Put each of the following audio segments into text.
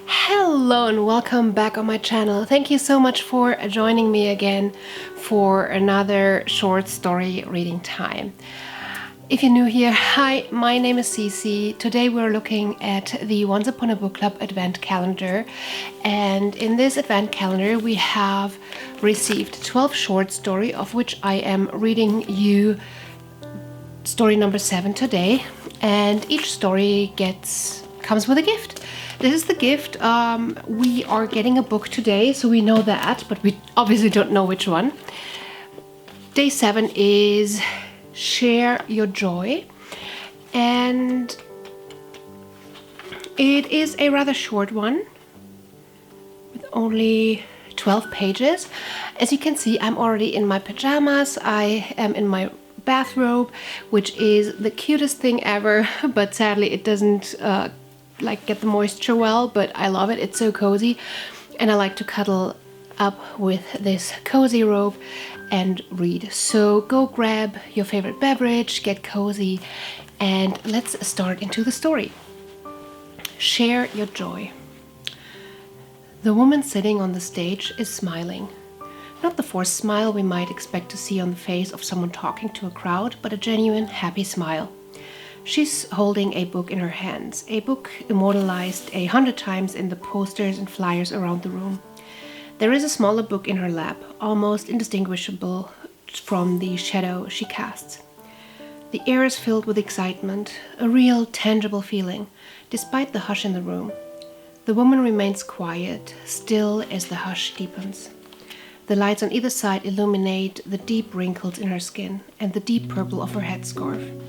Hello and welcome back on my channel. Thank you so much for joining me again for another short story reading time. If you're new here, hi, my name is Cece. Today we're looking at the Once Upon a Bookclub Advent Calendar, and in this Advent Calendar we have received 12 short stories, of which I am reading you story number 7 today, and each story comes with a gift. This is the gift. We are getting a book today, so we know that, but we obviously don't know which one. Day 7 is Share Your Joy, and it is a rather short one with only 12 pages. As you can see, I'm already in my pajamas. I am in my bathrobe, which is the cutest thing ever, but sadly it doesn't get the moisture well, but I love it. It's so cozy, and I like to cuddle up with this cozy robe and read. So go grab your favorite beverage, get cozy, and let's start into the story. Share Your Joy. The woman sitting on the stage is smiling. Not the forced smile we might expect to see on the face of someone talking to a crowd, but a genuine, happy smile. She's holding a book in her hands, a book immortalized 100 times in the posters and flyers around the room. There is a smaller book in her lap, almost indistinguishable from the shadow she casts. The air is filled with excitement, a real, tangible feeling, despite the hush in the room. The woman remains quiet, still as the hush deepens. The lights on either side illuminate the deep wrinkles in her skin and the deep purple of her headscarf.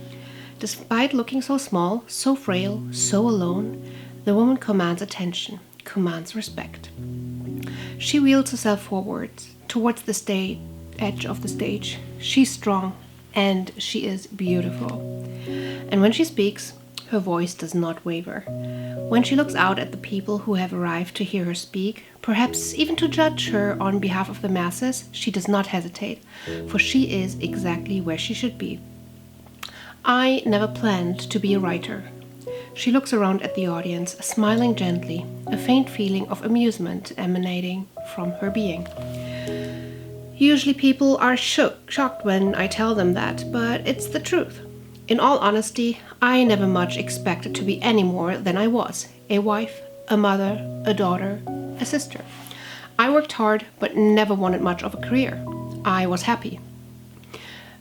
Despite looking so small, so frail, so alone, the woman commands attention, commands respect. She wheels herself forward, towards the edge of the stage. She's strong, and she is beautiful. And when she speaks, her voice does not waver. When she looks out at the people who have arrived to hear her speak, perhaps even to judge her on behalf of the masses, she does not hesitate, for she is exactly where she should be. I never planned to be a writer. She looks around at the audience, smiling gently, a faint feeling of amusement emanating from her being. Usually people are shocked when I tell them that, but it's the truth. In all honesty, I never much expected to be any more than I was: a wife, a mother, a daughter, a sister. I worked hard, but never wanted much of a career. I was happy.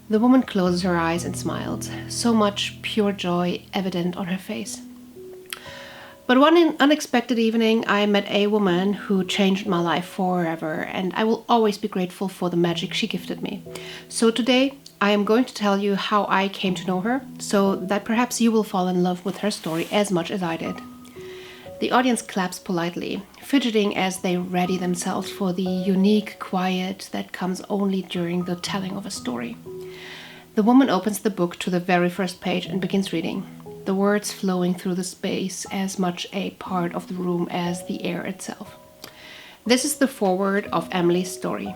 The woman closes her eyes and smiles, so much pure joy evident on her face. But one unexpected evening, I met a woman who changed my life forever, and I will always be grateful for the magic she gifted me. So today, I am going to tell you how I came to know her, so that perhaps you will fall in love with her story as much as I did. The audience claps politely, fidgeting as they ready themselves for the unique quiet that comes only during the telling of a story. The woman opens the book to the very first page and begins reading, the words flowing through the space as much a part of the room as the air itself. This is the foreword of Emily's story.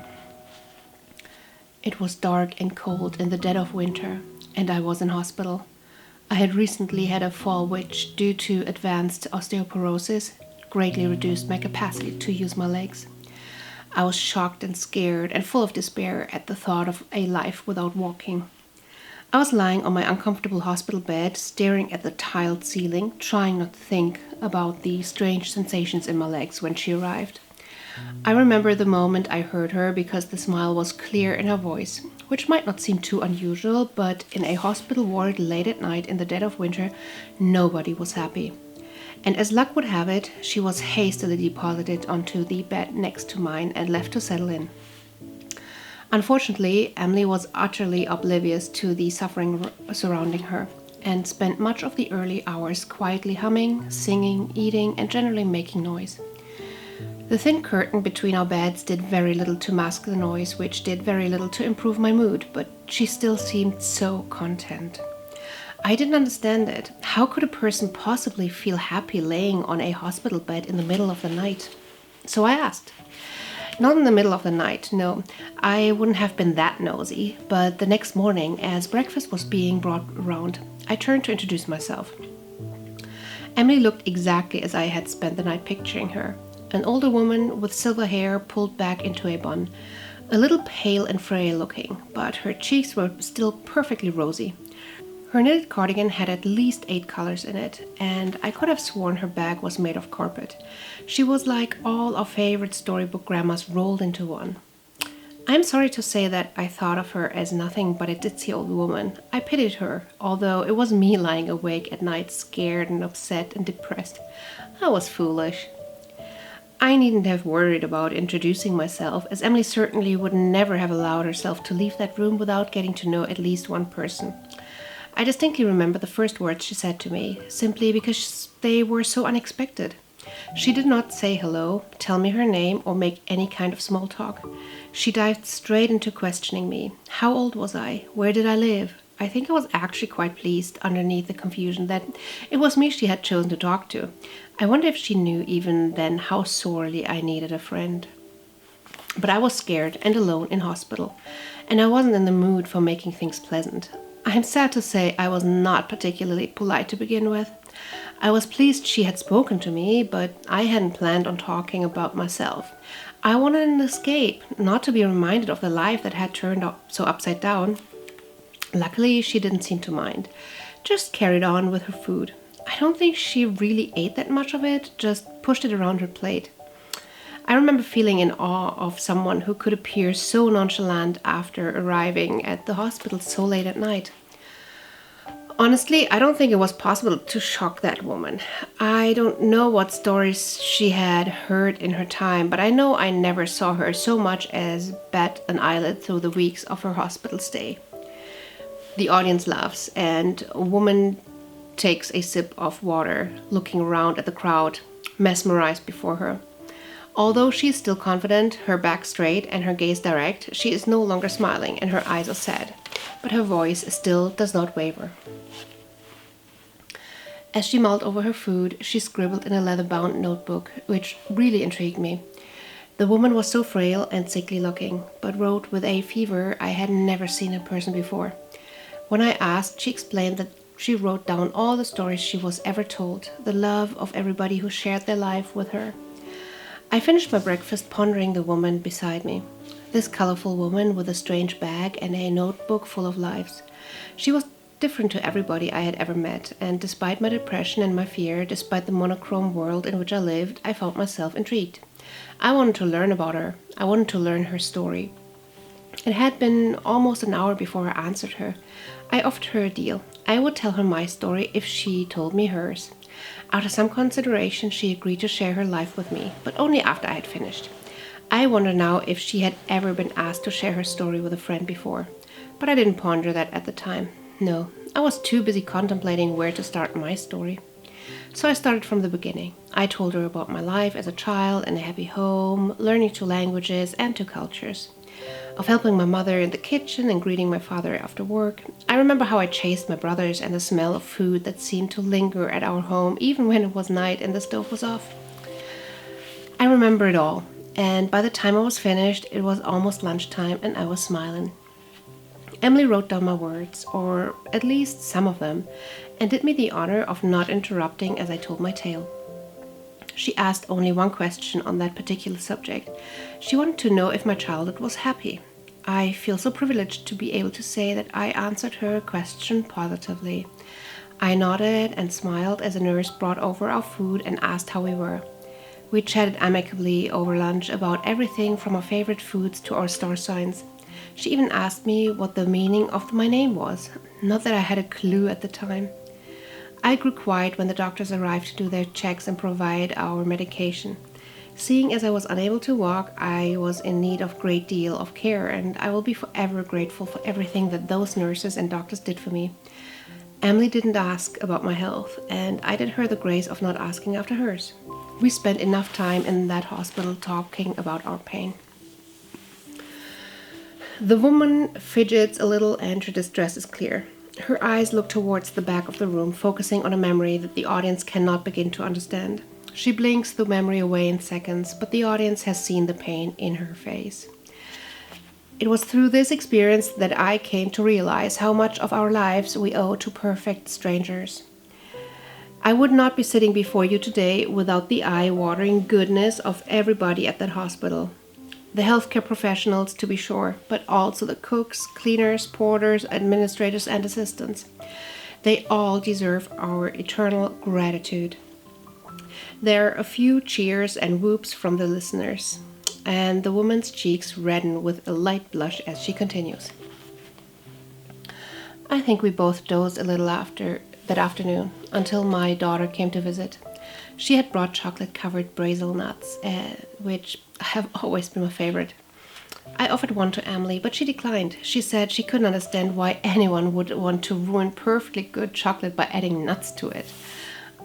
It was dark and cold in the dead of winter, and I was in hospital. I had recently had a fall which, due to advanced osteoporosis, greatly reduced my capacity to use my legs. I was shocked and scared and full of despair at the thought of a life without walking. I was lying on my uncomfortable hospital bed, staring at the tiled ceiling, trying not to think about the strange sensations in my legs when she arrived. I remember the moment I heard her because the smile was clear in her voice, which might not seem too unusual, but in a hospital ward late at night in the dead of winter, nobody was happy. And as luck would have it, she was hastily deposited onto the bed next to mine and left to settle in. Unfortunately, Emily was utterly oblivious to the suffering surrounding her, and spent much of the early hours quietly humming, singing, eating, and generally making noise. The thin curtain between our beds did very little to mask the noise, which did very little to improve my mood, but she still seemed so content. I didn't understand it. How could a person possibly feel happy laying on a hospital bed in the middle of the night? So I asked. Not in the middle of the night, no. I wouldn't have been that nosy, but the next morning, as breakfast was being brought around, I turned to introduce myself. Emily looked exactly as I had spent the night picturing her. An older woman with silver hair pulled back into a bun, a little pale and frail looking, but her cheeks were still perfectly rosy. Her knitted cardigan had at least 8 colors in it, and I could have sworn her bag was made of carpet. She was like all our favorite storybook grandmas rolled into one. I'm sorry to say that I thought of her as nothing but a ditzy old woman. I pitied her, although it was me lying awake at night scared and upset and depressed. I was foolish. I needn't have worried about introducing myself, as Emily certainly would never have allowed herself to leave that room without getting to know at least one person. I distinctly remember the first words she said to me, simply because they were so unexpected. She did not say hello, tell me her name, or make any kind of small talk. She dived straight into questioning me. How old was I? Where did I live? I think I was actually quite pleased underneath the confusion that it was me she had chosen to talk to. I wonder if she knew even then how sorely I needed a friend. But I was scared and alone in hospital, and I wasn't in the mood for making things pleasant. I'm sad to say I was not particularly polite to begin with. I was pleased she had spoken to me, but I hadn't planned on talking about myself. I wanted an escape, not to be reminded of the life that had turned up so upside down. Luckily, she didn't seem to mind, just carried on with her food. I don't think she really ate that much of it, just pushed it around her plate. I remember feeling in awe of someone who could appear so nonchalant after arriving at the hospital so late at night. Honestly, I don't think it was possible to shock that woman. I don't know what stories she had heard in her time, but I know I never saw her so much as bat an eyelid through the weeks of her hospital stay. The audience laughs, and a woman takes a sip of water, looking around at the crowd, mesmerized before her. Although she is still confident, her back straight and her gaze direct, she is no longer smiling and her eyes are sad, but her voice still does not waver. As she mulled over her food, she scribbled in a leather-bound notebook, which really intrigued me. The woman was so frail and sickly looking, but wrote with a fever I had never seen in person before. When I asked, she explained that she wrote down all the stories she was ever told, the love of everybody who shared their life with her. I finished my breakfast pondering the woman beside me. This colorful woman with a strange bag and a notebook full of lives. She was different to everybody I had ever met, and despite my depression and my fear, despite the monochrome world in which I lived, I found myself intrigued. I wanted to learn about her. I wanted to learn her story. It had been almost an hour before I answered her. I offered her a deal. I would tell her my story if she told me hers. After some consideration, she agreed to share her life with me, but only after I had finished. I wonder now if she had ever been asked to share her story with a friend before, but I didn't ponder that at the time. No, I was too busy contemplating where to start my story. So I started from the beginning. I told her about my life as a child in a happy home, learning 2 languages and 2 cultures. Of helping my mother in the kitchen and greeting my father after work. I remember how I chased my brothers and the smell of food that seemed to linger at our home even when it was night and the stove was off. I remember it all, and by the time I was finished, it was almost lunchtime and I was smiling. Emily wrote down my words, or at least some of them, and did me the honor of not interrupting as I told my tale. She asked only one question on that particular subject. She wanted to know if my childhood was happy. I feel so privileged to be able to say that I answered her question positively. I nodded and smiled as a nurse brought over our food and asked how we were. We chatted amicably over lunch about everything from our favorite foods to our star signs. She even asked me what the meaning of my name was. Not that I had a clue at the time. I grew quiet when the doctors arrived to do their checks and provide our medication. Seeing as I was unable to walk, I was in need of a great deal of care, and I will be forever grateful for everything that those nurses and doctors did for me. Emily didn't ask about my health, and I did her the grace of not asking after hers. We spent enough time in that hospital talking about our pain. The woman fidgets a little and her distress is clear. Her eyes look towards the back of the room, focusing on a memory that the audience cannot begin to understand. She blinks the memory away in seconds, but the audience has seen the pain in her face. It was through this experience that I came to realize how much of our lives we owe to perfect strangers. I would not be sitting before you today without the eye-watering goodness of everybody at that hospital. The healthcare professionals, to be sure, but also the cooks, cleaners, porters, administrators, and assistants. They all deserve our eternal gratitude. There are a few cheers and whoops from the listeners, and the woman's cheeks redden with a light blush as she continues. I think we both dozed a little after that afternoon until my daughter came to visit. She had brought chocolate-covered Brazil nuts, which have always been my favorite. I offered one to Emily, but she declined. She said she couldn't understand why anyone would want to ruin perfectly good chocolate by adding nuts to it.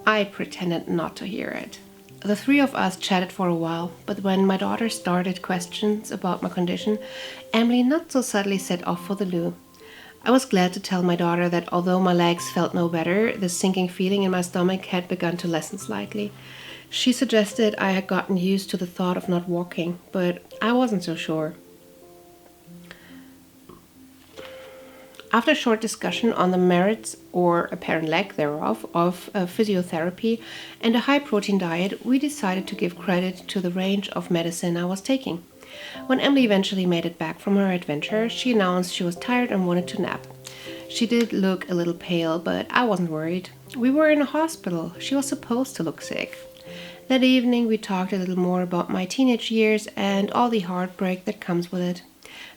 I pretended not to hear it. The three of us chatted for a while, but when my daughter started questions about my condition, Emily not so subtly set off for the loo. I was glad to tell my daughter that although my legs felt no better, the sinking feeling in my stomach had begun to lessen slightly. She suggested I had gotten used to the thought of not walking, but I wasn't so sure. After a short discussion on the merits, or apparent lack thereof, of physiotherapy and a high-protein diet, we decided to give credit to the range of medicine I was taking. When Emily eventually made it back from her adventure, she announced she was tired and wanted to nap. She did look a little pale, but I wasn't worried. We were in a hospital. She was supposed to look sick. That evening, we talked a little more about my teenage years and all the heartbreak that comes with it.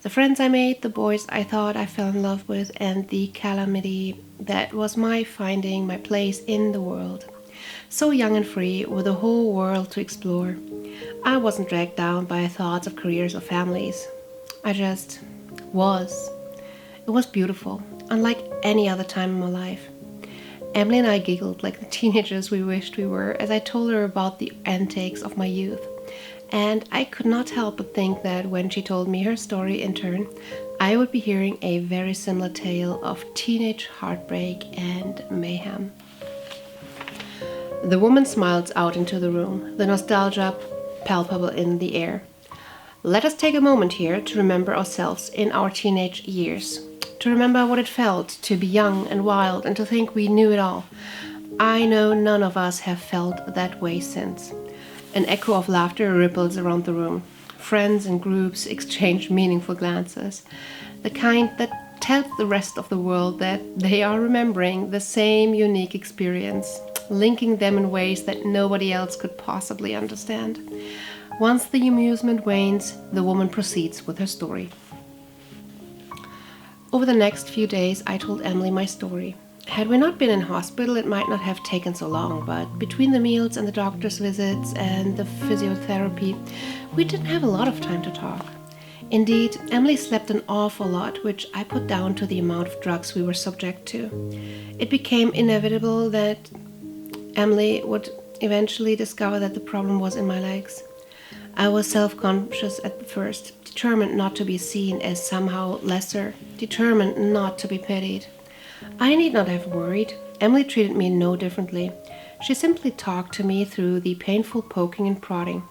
The friends I made, the boys I thought I fell in love with, and the calamity that was my finding my place in the world. So young and free, with a whole world to explore. I wasn't dragged down by thoughts of careers or families. I just was. It was beautiful, unlike any other time in my life. Emily and I giggled like the teenagers we wished we were as I told her about the antics of my youth. And I could not help but think that when she told me her story in turn, I would be hearing a very similar tale of teenage heartbreak and mayhem. The woman smiled out into the room, the nostalgia palpable in the air. Let us take a moment here to remember ourselves in our teenage years, to remember what it felt to be young and wild and to think we knew it all. I know none of us have felt that way since. An echo of laughter ripples around the room. Friends and groups exchange meaningful glances, the kind that tell the rest of the world that they are remembering the same unique experience, linking them in ways that nobody else could possibly understand. Once the amusement wanes, the woman proceeds with her story. Over the next few days, I told Emily my story. Had we not been in hospital, it might not have taken so long, but between the meals and the doctor's visits and the physiotherapy, we didn't have a lot of time to talk. Indeed, Emily slept an awful lot, which I put down to the amount of drugs we were subject to. It became inevitable that Emily would eventually discover that the problem was in my legs. I was self-conscious at first, determined not to be seen as somehow lesser, determined not to be pitied. I need not have worried. Emily treated me no differently. She simply talked to me through the painful poking and prodding.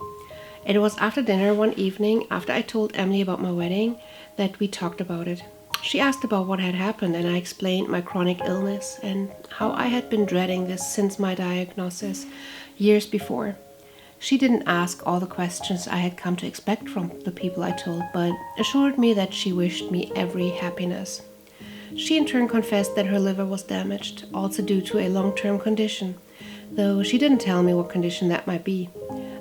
It was after dinner one evening, after I told Emily about my wedding, that we talked about it. She asked about what had happened, and I explained my chronic illness and how I had been dreading this since my diagnosis years before. She didn't ask all the questions I had come to expect from the people I told, but assured me that she wished me every happiness. She in turn confessed that her liver was damaged, also due to a long-term condition, though she didn't tell me what condition that might be.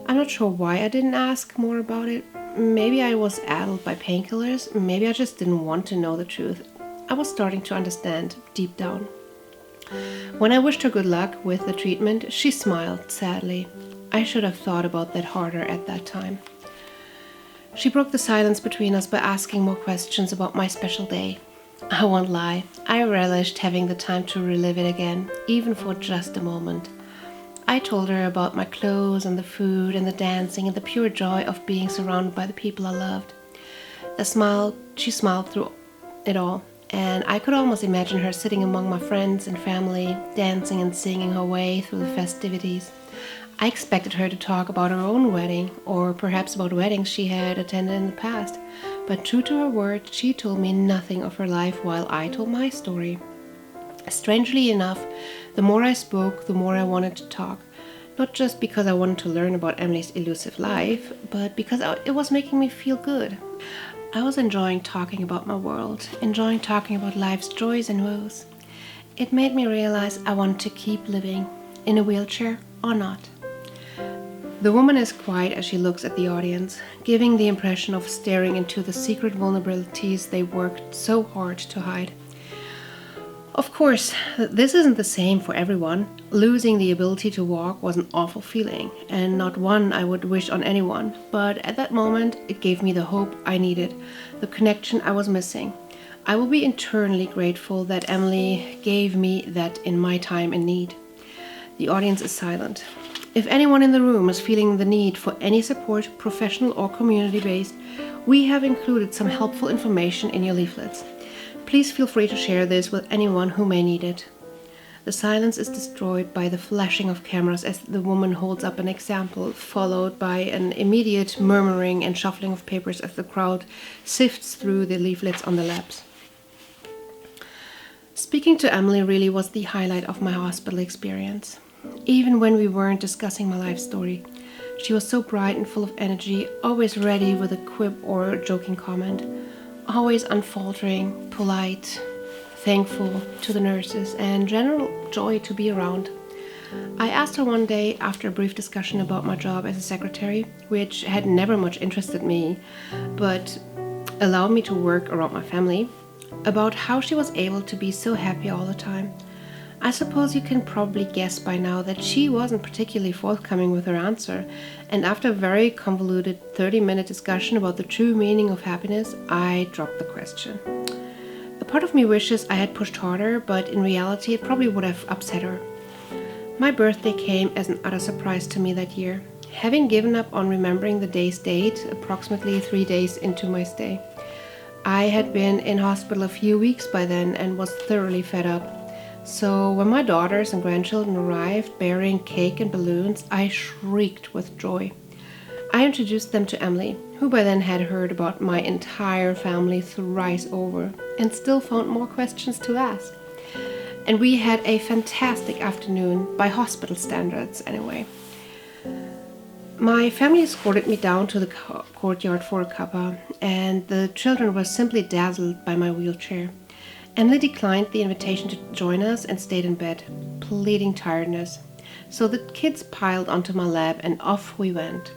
I'm not sure why I didn't ask more about it. Maybe I was addled by painkillers, maybe I just didn't want to know the truth. I was starting to understand deep down. When I wished her good luck with the treatment, she smiled sadly. I should have thought about that harder at that time. She broke the silence between us by asking more questions about my special day. I won't lie, I relished having the time to relive it again, even for just a moment. I told her about my clothes and the food and the dancing and the pure joy of being surrounded by the people I loved. She smiled through it all, and I could almost imagine her sitting among my friends and family, dancing and singing her way through the festivities. I expected her to talk about her own wedding, or perhaps about weddings she had attended in the past, but true to her word, she told me nothing of her life while I told my story. Strangely enough, The more I spoke, the more I wanted to talk. Not just because I wanted to learn about Emily's elusive life, but because it was making me feel good. I was enjoying talking about my world, enjoying talking about life's joys and woes. It made me realize I wanted to keep living, in a wheelchair or not. The woman is quiet as she looks at the audience, giving the impression of staring into the secret vulnerabilities they worked so hard to hide. Of course, this isn't the same for everyone. Losing the ability to walk was an awful feeling, and not one I would wish on anyone, but at that moment it gave me the hope I needed, the connection I was missing. I will be eternally grateful that Emily gave me that in my time in need. The audience is silent. If anyone in the room is feeling the need for any support, professional or community-based, we have included some helpful information in your leaflets. Please feel free to share this with anyone who may need it. The silence is destroyed by the flashing of cameras as the woman holds up an example, followed by an immediate murmuring and shuffling of papers as the crowd sifts through the leaflets on the laps. Speaking to Emily really was the highlight of my hospital experience. Even when we weren't discussing my life story, she was so bright and full of energy, always ready with a quip or a joking comment, always unfaltering, polite, thankful to the nurses, and general joy to be around. I asked her one day, after a brief discussion about my job as a secretary, which had never much interested me, but allowed me to work around my family, about how she was able to be so happy all the time. I suppose you can probably guess by now that she wasn't particularly forthcoming with her answer, and after a very convoluted 30-minute discussion about the true meaning of happiness, I dropped the question. A part of me wishes I had pushed harder, but in reality it probably would have upset her. My birthday came as an utter surprise to me that year, having given up on remembering the day's date approximately 3 days into my stay. I had been in hospital a few weeks by then and was thoroughly fed up. So when my daughters and grandchildren arrived bearing cake and balloons, I shrieked with joy. I introduced them to Emily, who by then had heard about my entire family thrice over and still found more questions to ask. And we had a fantastic afternoon, by hospital standards anyway. My family escorted me down to the courtyard for a cuppa, and the children were simply dazzled by my wheelchair. Emily declined the invitation to join us and stayed in bed, pleading tiredness. So the kids piled onto my lap and off we went.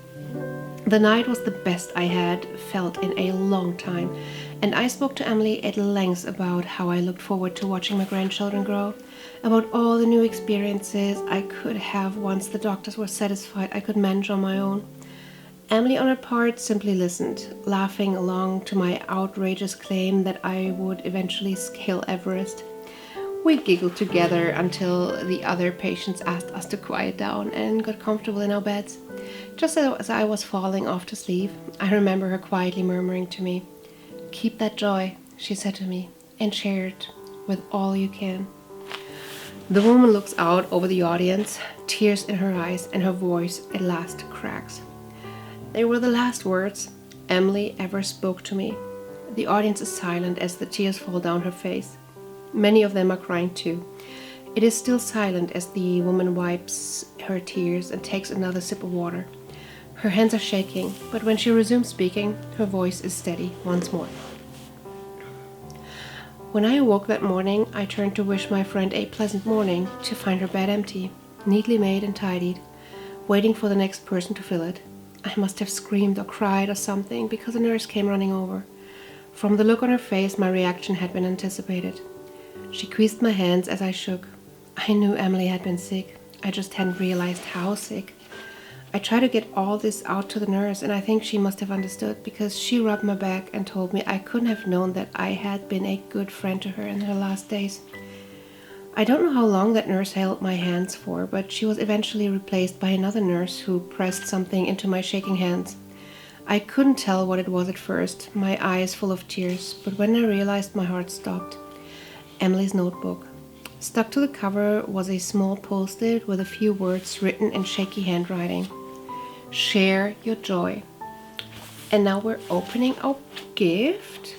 The night was the best I had felt in a long time, and I spoke to Emily at length about how I looked forward to watching my grandchildren grow, about all the new experiences I could have once the doctors were satisfied I could manage on my own. Emily, on her part, simply listened, laughing along to my outrageous claim that I would eventually scale Everest. We giggled together until the other patients asked us to quiet down and got comfortable in our beds. Just as I was falling off to sleep, I remember her quietly murmuring to me, "Keep that joy," she said to me, "and share it with all you can." The woman looks out over the audience, tears in her eyes, and her voice at last cracks. They were the last words Emily ever spoke to me. The audience is silent as the tears fall down her face. Many of them are crying too. It is still silent as the woman wipes her tears and takes another sip of water. Her hands are shaking, but when she resumes speaking, her voice is steady once more. When I awoke that morning, I turned to wish my friend a pleasant morning, to find her bed empty, neatly made and tidied, waiting for the next person to fill it. I must have screamed or cried or something because a nurse came running over. From the look on her face, my reaction had been anticipated. She squeezed my hands as I shook. I knew Emily had been sick. I just hadn't realized how sick. I tried to get all this out to the nurse, and I think she must have understood because she rubbed my back and told me I couldn't have known that I had been a good friend to her in her last days. I don't know how long that nurse held my hands for, but she was eventually replaced by another nurse who pressed something into my shaking hands. I couldn't tell what it was at first, my eyes full of tears, but when I realized, my heart stopped. Emily's notebook. Stuck to the cover was a small post-it with a few words written in shaky handwriting. Share your joy. And now we're opening our gift.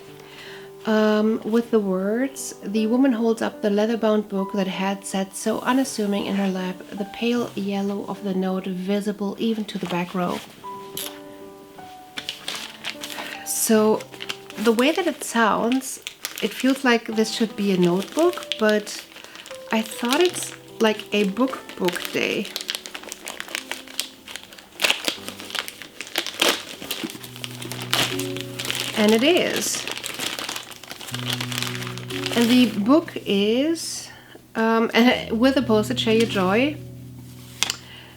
with the words, the woman holds up the leather-bound book that had sat so unassuming in her lap, the pale yellow of the note visible even to the back row. So, the way that it sounds, it feels like this should be a notebook, but I thought it's like a book day. And it is. And the book is, with a poster, Share Your Joy,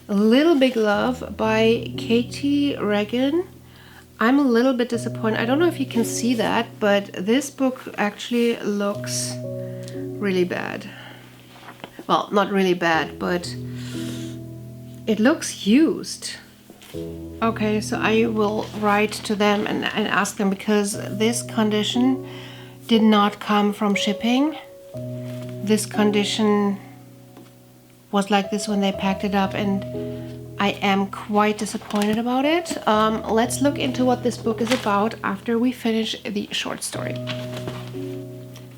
Little Big Love by Katie Regan. I'm a little bit disappointed. I don't know if you can see that, but this book actually looks really bad. Well, not really bad, but it looks used. Okay, so I will write to them and ask them, because this condition did not come from shipping. This condition was like this when they packed it up, and I am quite disappointed about it. Let's look into what this book is about after we finish the short story.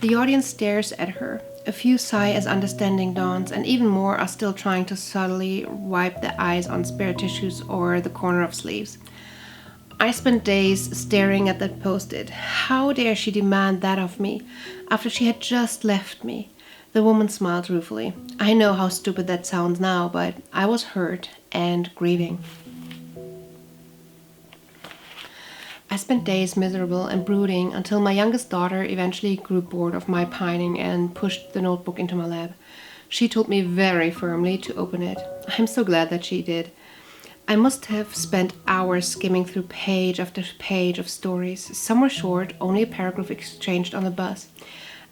The audience stares at her. A few sigh as understanding dawns, and even more are still trying to subtly wipe their eyes on spare tissues or the corner of sleeves. I spent days staring at that post-it. How dare she demand that of me after she had just left me? The woman smiled ruefully. I know how stupid that sounds now, but I was hurt and grieving. I spent days miserable and brooding until my youngest daughter eventually grew bored of my pining and pushed the notebook into my lap. She told me very firmly to open it. I'm so glad that she did. I must have spent hours skimming through page after page of stories. Some were short, only a paragraph exchanged on the bus.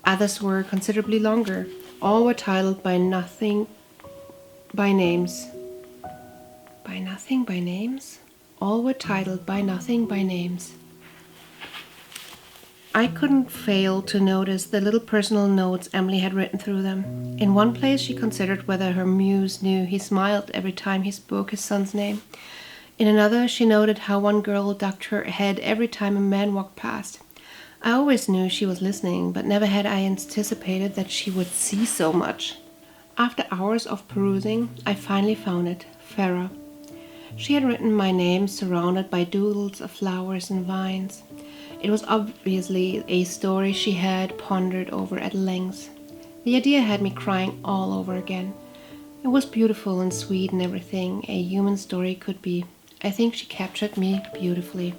Others were considerably longer. All were titled by nothing by names. By nothing by names? All were titled by nothing by names. I couldn't fail to notice the little personal notes Emily had written through them. In one place she considered whether her muse knew he smiled every time he spoke his son's name. In another she noted how one girl ducked her head every time a man walked past. I always knew she was listening, but never had I anticipated that she would see so much. After hours of perusing, I finally found it, Farah. She had written my name surrounded by doodles of flowers and vines. It was obviously a story she had pondered over at length. The idea had me crying all over again. It was beautiful and sweet and everything a human story could be. I think she captured me beautifully.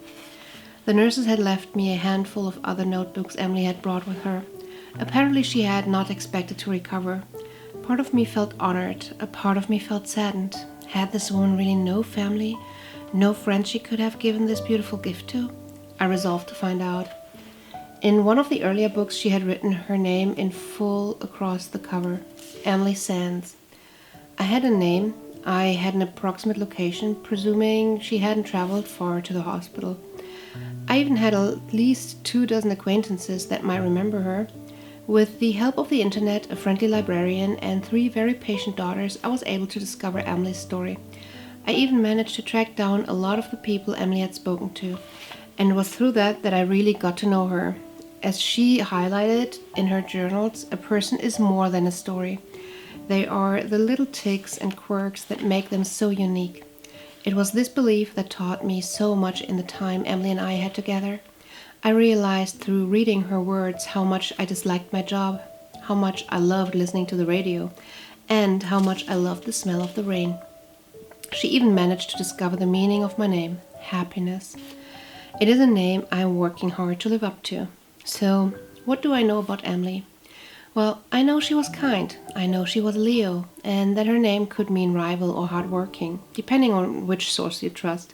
The nurses had left me a handful of other notebooks Emily had brought with her. Apparently she had not expected to recover. Part of me felt honored, a part of me felt saddened. Had this woman really no family, no friends she could have given this beautiful gift to? I resolved to find out. In one of the earlier books she had written her name in full across the cover, Emily Sands. I had a name, I had an approximate location, presuming she hadn't traveled far to the hospital. I even had at least 24 acquaintances that might remember her. With the help of the internet, a friendly librarian, and 3 very patient daughters, I was able to discover Emily's story. I even managed to track down a lot of the people Emily had spoken to, and it was through that I really got to know her. As she highlighted in her journals, a person is more than a story. They are the little tics and quirks that make them so unique. It was this belief that taught me so much in the time Emily and I had together. I realized through reading her words how much I disliked my job, how much I loved listening to the radio, and how much I loved the smell of the rain. She even managed to discover the meaning of my name, happiness. It is a name I'm working hard to live up to. So, what do I know about Emily? Well, I know she was kind, I know she was Leo, and that her name could mean rival or hardworking, depending on which source you trust.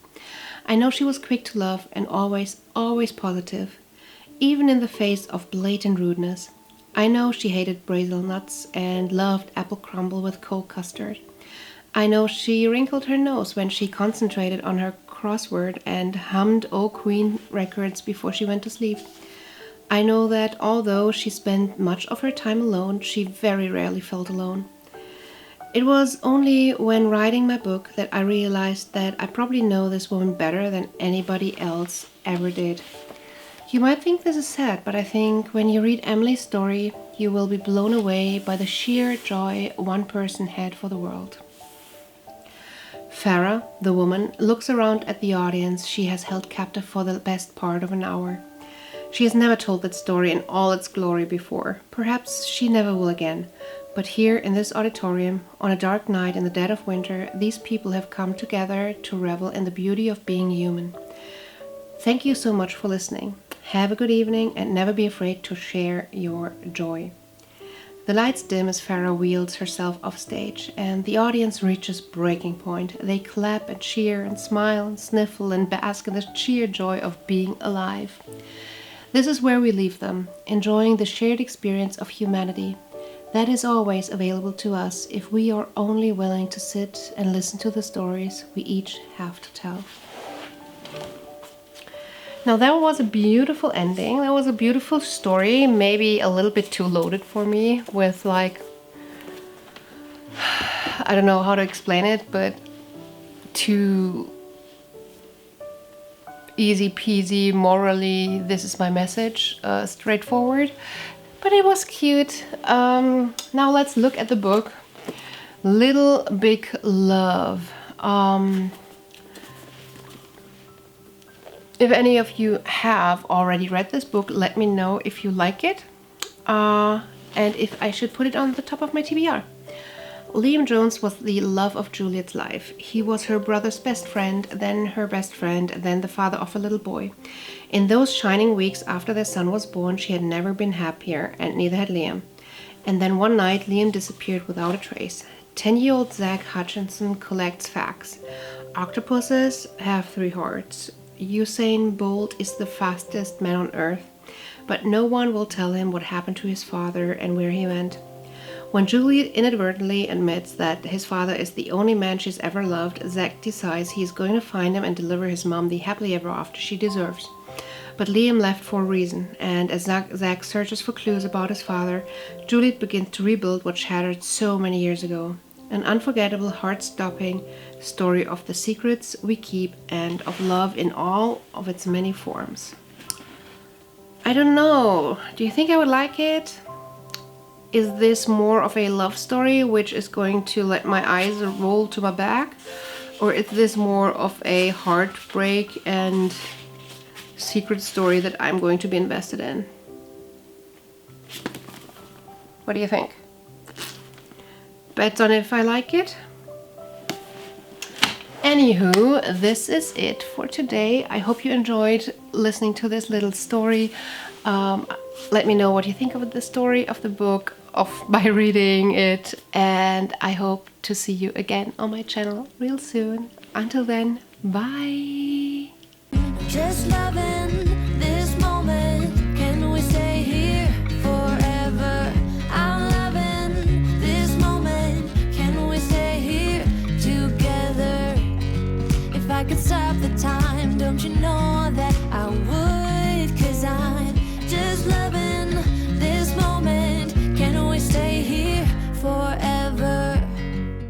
I know she was quick to love and always positive, even in the face of blatant rudeness. I know she hated hazelnuts and loved apple crumble with cold custard. I know she wrinkled her nose when she concentrated on her crossword and hummed old Queen records before she went to sleep. I know that although she spent much of her time alone, she very rarely felt alone. It was only when writing my book that I realized that I probably know this woman better than anybody else ever did. You might think this is sad, but I think when you read Emily's story, you will be blown away by the sheer joy one person had for the world. Farah, the woman, looks around at the audience she has held captive for the best part of an hour. She has never told that story in all its glory before. Perhaps she never will again. But here in this auditorium, on a dark night in the dead of winter, these people have come together to revel in the beauty of being human. Thank you so much for listening. Have a good evening and never be afraid to share your joy. The lights dim as Farah wheels herself off stage, and the audience reaches breaking point. They clap and cheer and smile and sniffle and bask in the sheer joy of being alive. This is where we leave them, enjoying the shared experience of humanity. That is always available to us if we are only willing to sit and listen to the stories we each have to tell. Now that was a beautiful ending. That was a beautiful story, maybe a little bit too loaded for me with I don't know how to explain it, but too easy peasy, morally, this is my message, straightforward. But it was cute. Now let's look at the book. Little Big Love. If any of you have already read this book, let me know if you like it and if I should put it on the top of my TBR. Liam Jones was the love of Juliet's life. He was her brother's best friend, then her best friend, then the father of a little boy. In those shining weeks after their son was born, she had never been happier, and neither had Liam. And then one night, Liam disappeared without a trace. 10-year-old Zach Hutchinson collects facts. Octopuses have 3 hearts. Usain Bolt is the fastest man on earth, but no one will tell him what happened to his father and where he went. When Juliet inadvertently admits that his father is the only man she's ever loved, Zach decides he's going to find him and deliver his mom the happily ever after she deserves. But Liam left for a reason, and as Zach searches for clues about his father, Juliet begins to rebuild what shattered so many years ago. An unforgettable, heart-stopping story of the secrets we keep and of love in all of its many forms. I don't know. Do you think I would like it? Is this more of a love story which is going to let my eyes roll to my back? Or is this more of a heartbreak and secret story that I'm going to be invested in? What do you think? Bets on if I like it? Anywho, this is it for today. I hope you enjoyed listening to this little story. Let me know what you think of the story of the book by reading it, and I hope to see you again on my channel real soon. Until then, bye! Just love it.